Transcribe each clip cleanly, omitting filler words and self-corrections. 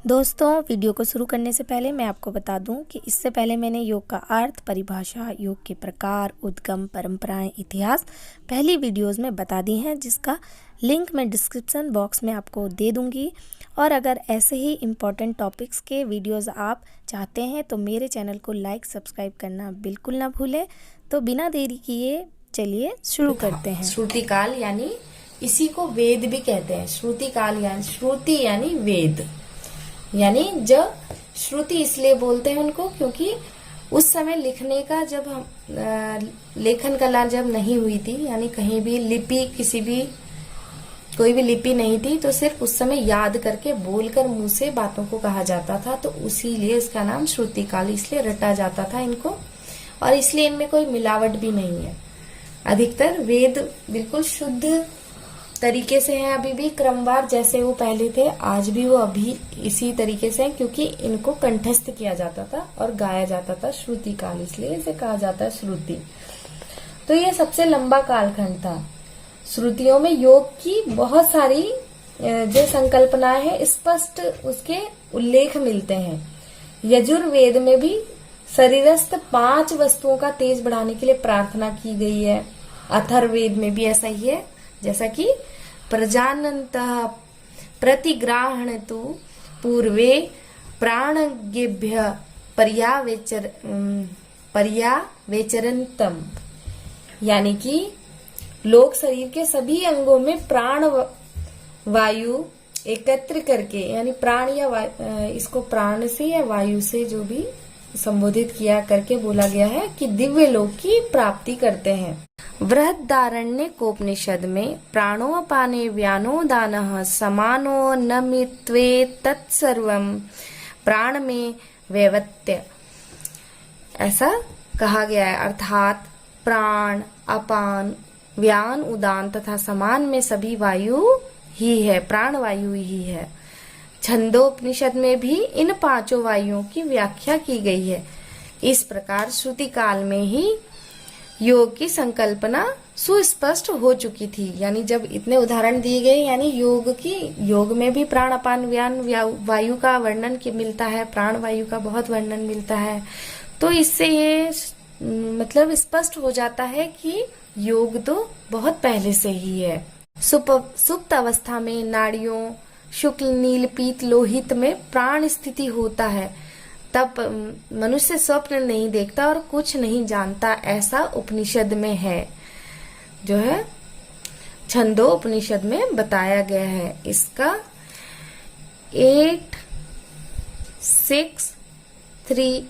दोस्तों, वीडियो को शुरू करने से पहले मैं आपको बता दूं कि इससे पहले मैंने योग का अर्थ, परिभाषा, योग के प्रकार, उद्गम, परंपराएं, इतिहास पहली वीडियोस में बता दी हैं, जिसका लिंक मैं डिस्क्रिप्शन बॉक्स में आपको दे दूंगी। और अगर ऐसे ही इम्पोर्टेंट टॉपिक्स के वीडियोस आप चाहते हैं तो मेरे चैनल को लाइक, सब्सक्राइब करना बिल्कुल ना भूलें। तो बिना देरी किए चलिए शुरू करते हैं। श्रुति काल यानी इसी को वेद भी कहते हैं। श्रुति काल यानी श्रुति यानी वेद, यानी जब श्रुति इसलिए बोलते हैं उनको क्योंकि उस समय लिखने का जब हम लेखन कला जब नहीं हुई थी, यानी कहीं भी लिपि कोई भी लिपि नहीं थी, तो सिर्फ उस समय याद करके बोलकर मुंह से बातों को कहा जाता था। तो उसीलिए इसका नाम श्रुति काल इसलिए रटा जाता था इनको, और इसलिए इनमें कोई मिलावट भी नहीं है। अधिकतर वेद बिल्कुल शुद्ध तरीके से हैं, अभी भी क्रमवार जैसे वो पहले थे आज भी वो अभी इसी तरीके से हैं, क्योंकि इनको कंठस्थ किया जाता था और गाया जाता था। श्रुति काल इसलिए इसे कहा जाता है श्रुति। तो ये सबसे लंबा कालखंड था। श्रुतियों में योग की बहुत सारी जो संकल्पनाएं हैं स्पष्ट उसके उल्लेख मिलते हैं। यजुर्वेद में भी शरीरस्थ 5 वस्तुओं का तेज बढ़ाने के लिए प्रार्थना की गई है। अथर्ववेद में भी ऐसा ही है, जैसा कि प्रजानन्तः प्रतिग्राहणतु पूर्वे प्राणज्ञेभ्य पर्यावेचरन्तम, यानी कि लोग शरीर के सभी अंगों में प्राण वायु एकत्र करके, यानी प्राण या इसको प्राण से या वायु से जो भी संबोधित किया करके बोला गया है कि दिव्य लोक की प्राप्ति करते हैं। बृहदारण्यकोपनिषद में प्राणोपाने व्यानो दानः समानो न मित्वे तत्सर्वं प्राण में वैवत्य, ऐसा कहा गया है। अर्थात प्राण, अपान, व्यान, उदान तथा समान में सभी वायु ही है, प्राण वायु ही है। छंदोपनिषद में भी इन 5 वायुओं की व्याख्या की गई है। इस प्रकार श्रुति काल में ही योग की संकल्पना सुस्पष्ट हो चुकी थी। यानी जब इतने उदाहरण दिए गए, यानी योग में भी प्राण, अपान, व्यान, वायु का वर्णन मिलता है, प्राण वायु का बहुत वर्णन मिलता है। तो इससे ये मतलब स्पष्ट हो जाता है कि योग तो बहुत पहले से ही है। सुप्त अवस्था में नाड़ियों शुक्ल, नील, पीत, लोहित में प्राण स्थिति होता है, तब मनुष्य स्वप्न नहीं देखता और कुछ नहीं जानता, ऐसा उपनिषद में है, जो है छंदो उपनिषद में बताया गया है। इसका 863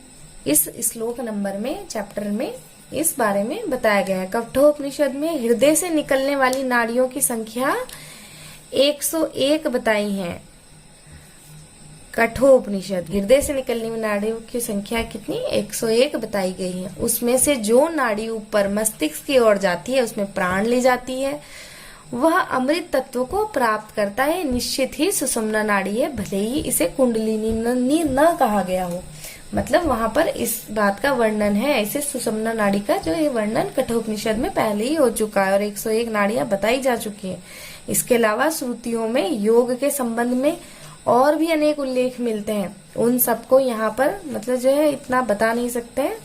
इस श्लोक नंबर में, चैप्टर में इस बारे में बताया गया है। कठोपनिषद में हृदय से निकलने वाली नाड़ियों की संख्या 101 बताई है। कठोपनिषद हृदय से निकलने वाली नाड़ियों की संख्या कितनी? 101 बताई गई है। उसमें से जो नाड़ी ऊपर मस्तिष्क की ओर जाती है उसमें प्राण ले जाती है, वह अमृत तत्व को प्राप्त करता है। निश्चित ही सुषुम्ना नाड़ी है, भले ही इसे कुंडलिनी न कहा गया हो। मतलब वहां पर इस बात का वर्णन है, इसे सुषुम्ना नाड़ी का जो ये वर्णन कठोपनिषद में पहले ही हो चुका है और 101 नाड़ियां बताई जा चुकी है। इसके अलावा श्रुतियों में योग के संबंध में और भी अनेक उल्लेख मिलते हैं। उन सबको यहाँ पर मतलब जो है इतना बता नहीं सकते हैं,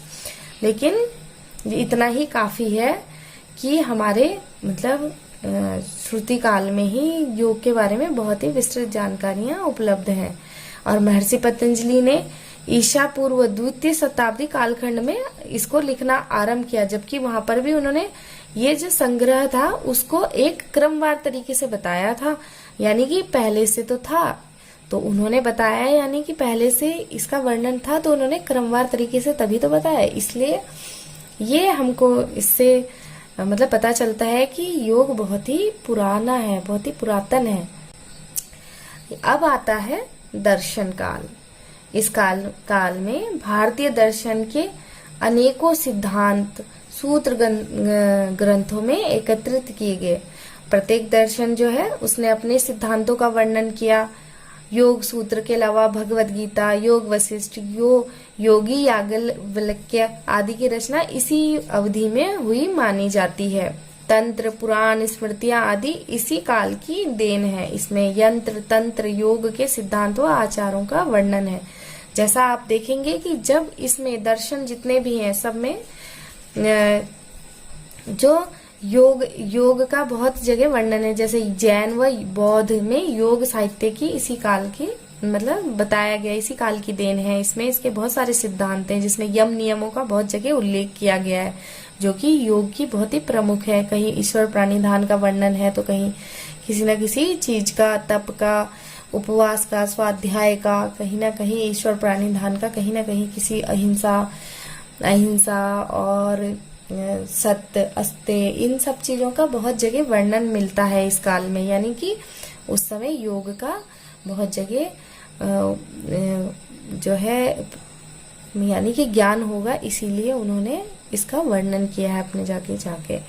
लेकिन इतना ही काफी है कि हमारे मतलब श्रुति काल में ही योग के बारे में बहुत ही विस्तृत जानकारियां उपलब्ध हैं। और महर्षि पतंजलि ने ईसा पूर्व 2वीं शताब्दी कालखंड में इसको लिखना आरंभ किया, जबकि वहां पर भी उन्होंने ये जो संग्रह था उसको एक क्रमवार तरीके से बताया था। यानी कि पहले से तो था, तो उन्होंने बताया, यानी कि पहले से इसका वर्णन था तो उन्होंने क्रमवार तरीके से तभी तो बताया। इसलिए ये हमको इससे मतलब पता चलता है कि योग बहुत ही पुराना है, बहुत ही पुरातन है। अब आता है दर्शन काल। इस काल में भारतीय दर्शन के अनेकों सिद्धांत सूत्र ग्रंथों में एकत्रित किए गए। प्रत्येक दर्शन जो है उसने अपने सिद्धांतों का वर्णन किया। योग सूत्र के अलावा भगवत गीता, योग वशिष्ठ, योगी याज्ञवल्क्य आदि की रचना इसी अवधि में हुई मानी जाती है। तंत्र, पुराण, स्मृतियां आदि इसी काल की देन है। इसमें यंत्र, तंत्र, योग के सिद्धांतों, आचारों का वर्णन है। जैसा आप देखेंगे कि जब इसमें दर्शन जितने भी हैं सब में जो योग का बहुत जगह वर्णन है। जैसे जैन व बौद्ध में योग साहित्य की इसी काल की मतलब बताया गया, इसी काल की देन है। इसमें इसके बहुत सारे सिद्धांत हैं जिसमें यम नियमों का बहुत जगह उल्लेख किया गया है, जो कि योग की बहुत ही प्रमुख है। कहीं ईश्वर प्राणिधान का वर्णन है, तो कहीं किसी न किसी चीज का, तप का, उपवास का, स्वाध्याय का, कहीं ना कहीं ईश्वर प्राणिधान का, कहीं ना कहीं किसी अहिंसा और सत्य, अस्तेय, इन सब चीजों का बहुत जगह वर्णन मिलता है इस काल में। यानी कि उस समय योग का बहुत जगह जो है यानी कि ज्ञान होगा, इसीलिए उन्होंने इसका वर्णन किया है अपने जाके।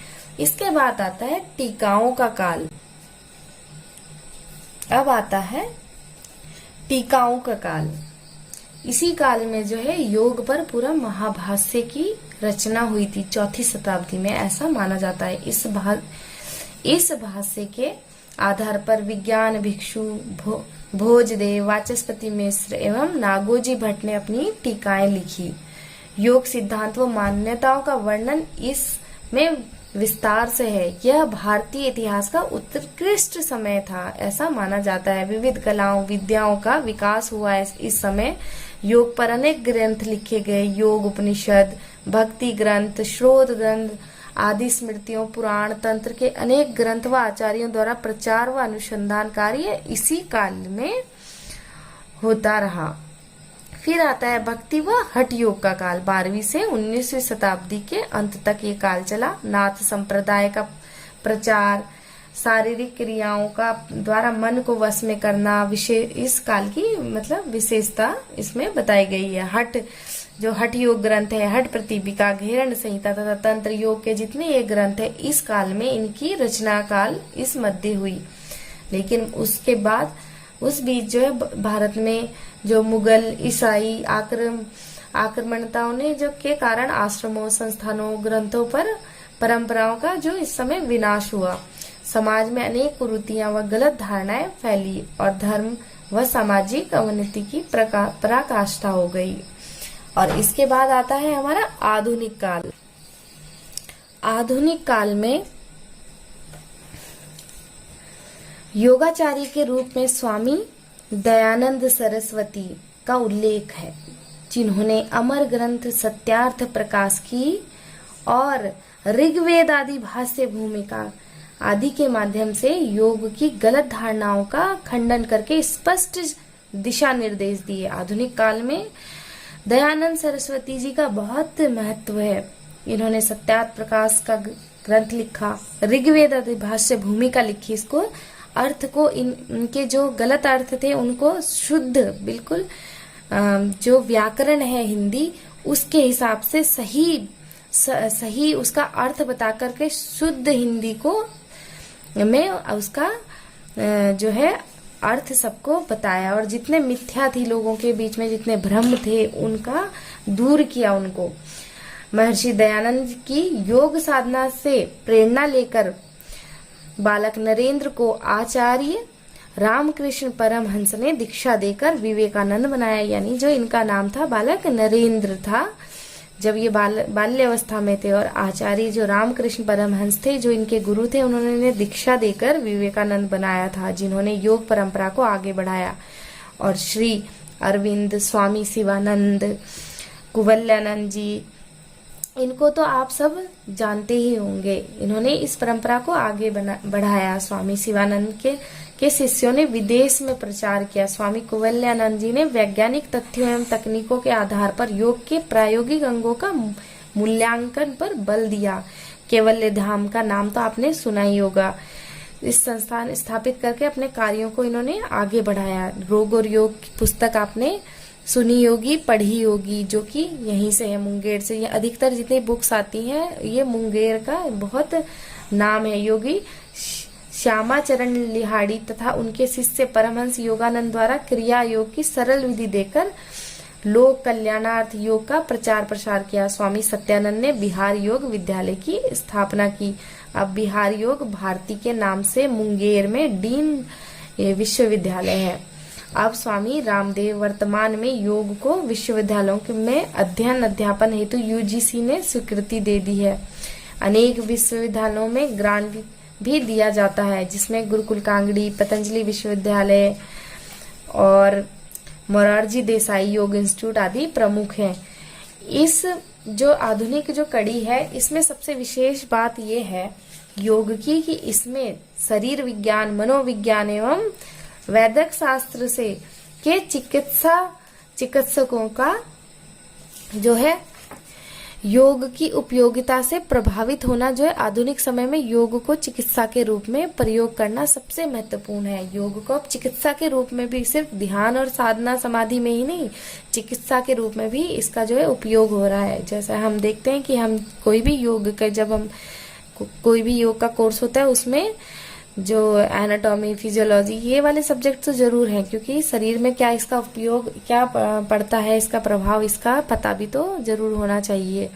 इसके बाद आता है टीकाओं का काल। अब आता है टीकाओं का काल। इसी काल में जो है योग पर पूरा महाभाष्य की रचना हुई थी 4वीं शताब्दी में, ऐसा माना जाता है। इस भाष्य के आधार पर विज्ञान भिक्षु भोजदेव, वाचस्पति मिश्र एवं नागोजी भट्ट ने अपनी टीकाएं लिखी। योग सिद्धांत व मान्यताओं का वर्णन इसमें विस्तार से है। यह भारतीय इतिहास का उत्कृष्ट समय था, ऐसा माना जाता है। विविध कलाओं, विद्याओं का विकास हुआ है इस समय। योग पर अनेक ग्रंथ लिखे गए। योग उपनिषद, भक्ति ग्रंथ, श्रोत ग्रंथ आदि, स्मृतियों, पुराण, तंत्र के अनेक ग्रंथ व आचार्यों द्वारा प्रचार व अनुसंधान कार्य इसी काल में होता रहा। फिर आता है भक्ति व हठ योग का काल। 12वीं से 19वीं शताब्दी के अंत तक ये काल चला। नाथ संप्रदाय का प्रचार, शारीरिक क्रियाओं का द्वारा मन को वश में करना, इस काल की मतलब विशेषता इसमें बताई गई है। हठ योग ग्रंथ है, हठ प्रतिपिका, घेरण संहिता तथा तंत्र योग के जितने ये ग्रंथ है, इस काल में इनकी रचना काल इस मध्य हुई। लेकिन उसके बाद उस बीच जो है भारत में जो मुगल, ईसाई आक्रमणताओं ने जो के कारण आश्रमों, संस्थानों, ग्रंथों पर परंपराओं का जो इस समय विनाश हुआ। समाज में अनेक कुरीतियां व गलत धारणाएं फैली और धर्म व सामाजिक अवनति की पराकाष्ठा हो गई। और इसके बाद आता है हमारा आधुनिक काल। आधुनिक काल में योगाचार्य के रूप में स्वामी दयानंद सरस्वती का उल्लेख है, जिन्होंने अमर ग्रंथ सत्यार्थ प्रकाश की और ऋग्वेद आदि भाष्य भूमिका आदि के माध्यम से योग की गलत धारणाओं का खंडन करके स्पष्ट दिशा निर्देश दिए। आधुनिक काल में दयानंद सरस्वती जी का बहुत महत्व है। इन्होंने सत्यार्थ प्रकाश का ग्रंथ लिखा, ऋग्वेद आदि भाष्य भूमिका लिखी। इसको अर्थ को इनके जो गलत अर्थ थे उनको शुद्ध, बिल्कुल जो व्याकरण है हिंदी उसके हिसाब से सही उसका अर्थ बता करके शुद्ध हिंदी को में उसका जो है अर्थ सबको बताया। और जितने मिथ्या थी लोगों के बीच में, जितने भ्रम थे, उनका दूर किया उनको। महर्षि दयानंद की योग साधना से प्रेरणा लेकर बालक नरेंद्र को आचार्य रामकृष्ण परमहंस ने दीक्षा देकर विवेकानंद बनाया। यानी जो इनका नाम था बालक नरेंद्र था जब ये बाल्यावस्था में थे, और आचार्य जो रामकृष्ण परमहंस थे जो इनके गुरु थे, उन्होंने दीक्षा देकर विवेकानंद बनाया था, जिन्होंने योग परंपरा को आगे बढ़ाया। और श्री अरविंद, स्वामी शिवानंद, कुवल्यानंद जी, इनको तो आप सब जानते ही होंगे। इन्होंने इस परंपरा को आगे बढ़ाया। स्वामी शिवानंद के शिष्यों ने विदेश में प्रचार किया। स्वामी कुवल्यानंद जी ने वैज्ञानिक तथ्यों एवं तकनीकों के आधार पर योग के प्रायोगिक अंगों का मूल्यांकन पर बल दिया। कैवल्य धाम का नाम तो आपने सुना ही होगा। इस संस्थान स्थापित करके अपने कार्यों को इन्होंने आगे बढ़ाया। रोग और योग की पुस्तक आपने सुनी होगी, पढ़ी होगी, जो कि यहीं से है, मुंगेर से। ये अधिकतर जितनी बुक्स आती हैं ये मुंगेर का बहुत नाम है। योगी श्यामाचरण लिहाड़ी तथा उनके शिष्य परमहंस योगानंद द्वारा क्रिया योग की सरल विधि देकर लोक कल्याणार्थ योग का प्रचार प्रसार किया। स्वामी सत्यानंद ने बिहार योग विद्यालय की स्थापना की। अब बिहार योग भारती के नाम से मुंगेर में डीन विश्वविद्यालय है। अब स्वामी रामदेव वर्तमान में योग को विश्वविद्यालयों में अध्ययन अध्यापन हेतु यूजीसी ने स्वीकृति दे दी है। अनेक विश्वविद्यालयों में ग्रांट भी दिया जाता है, जिसमें गुरुकुल कांगड़ी, पतंजलि विश्वविद्यालय और मोरारजी देसाई योग इंस्टीट्यूट आदि प्रमुख हैं। इस जो आधुनिक जो कड़ी है, इसमें सबसे विशेष बात यह है योग की कि इसमें शरीर विज्ञान, मनोविज्ञान एवं वैदिक शास्त्र से के चिकित्सकों का जो है योग की उपयोगिता से प्रभावित होना जो है आधुनिक समय में योग को चिकित्सा के रूप में प्रयोग करना सबसे महत्वपूर्ण है। योग को अब चिकित्सा के रूप में भी, सिर्फ ध्यान और साधना समाधि में ही नहीं, चिकित्सा के रूप में भी इसका जो है उपयोग हो रहा है। जैसा हम देखते हैं कि हम कोई भी योग का कोर्स होता है, उसमें जो एनाटॉमी, फिजियोलॉजी, ये वाले सब्जेक्ट तो जरूर हैं, क्योंकि शरीर में क्या इसका उपयोग क्या पड़ता है, इसका प्रभाव, इसका पता भी तो जरूर होना चाहिए।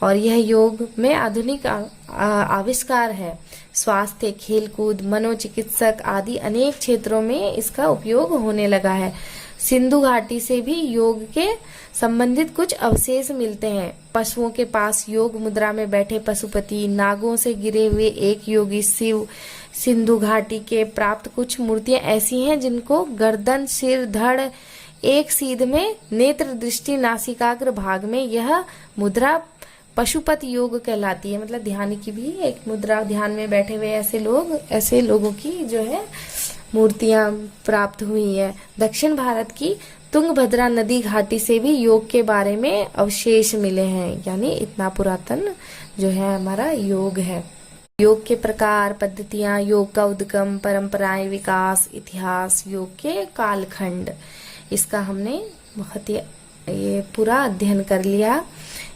और यह योग में आधुनिक आविष्कार है। स्वास्थ्य, खेलकूद, मनोचिकित्सक आदि अनेक क्षेत्रों में इसका उपयोग होने लगा है। सिंधु घाटी से भी योग के संबंधित कुछ अवशेष मिलते हैं। पशुओं के पास योग मुद्रा में बैठे पशुपति, नागों से गिरे हुए एक योगी शिव, सिंधु घाटी के प्राप्त कुछ मूर्तियां ऐसी हैं जिनको गर्दन, सिर, धड़ एक सीध में, नेत्र, दृष्टि, नासिकाग्र भाग में यह मुद्रा पशुपति योग कहलाती है। मतलब ध्यान की भी एक मुद्रा, ध्यान में बैठे हुए ऐसे लोगों की जो है मूर्तियां प्राप्त हुई है। दक्षिण भारत की तुंगभद्रा नदी घाटी से भी योग के बारे में अवशेष मिले हैं, यानी इतना पुरातन जो है हमारा योग है। योग के प्रकार, पद्धतियां, योग का उद्गम, परंपराएं, विकास, इतिहास, योग के कालखंड, इसका हमने बहुत ये पूरा अध्ययन कर लिया।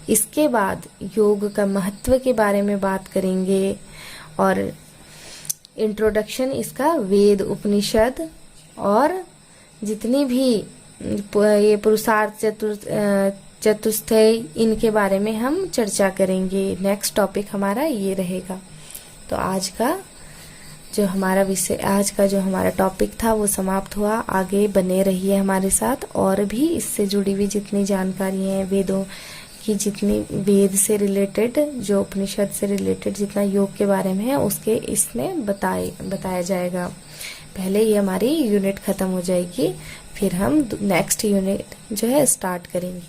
इसके बाद योग का महत्व के बारे में बात करेंगे और इंट्रोडक्शन इसका वेद, उपनिषद और जितनी भी ये पुरुषार्थ, चतुष्टय, इनके बारे में हम चर्चा करेंगे। नेक्स्ट टॉपिक हमारा ये रहेगा। तो आज का जो हमारा टॉपिक था वो समाप्त हुआ। आगे बने रहिए हमारे साथ, और भी इससे जुड़ी हुई जितनी जानकारी है, वेदों की जितनी, वेद से रिलेटेड, जो उपनिषद से रिलेटेड जितना योग के बारे में है, उसके इसमें बताया जाएगा। पहले ये हमारी यूनिट खत्म हो जाएगी, फिर हम नेक्स्ट यूनिट जो है स्टार्ट करेंगे।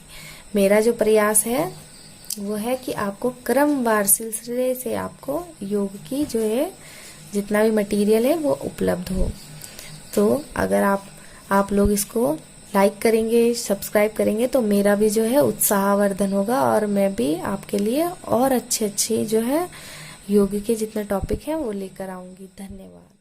मेरा जो प्रयास है वो है कि आपको क्रमवार सिलसिले से आपको योग की जो है जितना भी मटेरियल है वो उपलब्ध हो। तो अगर आप लोग इसको लाइक करेंगे, सब्सक्राइब करेंगे, तो मेरा भी जो है उत्साहवर्धन होगा और मैं भी आपके लिए और अच्छे जो है योग के जितने टॉपिक हैं वो लेकर आऊंगी। धन्यवाद।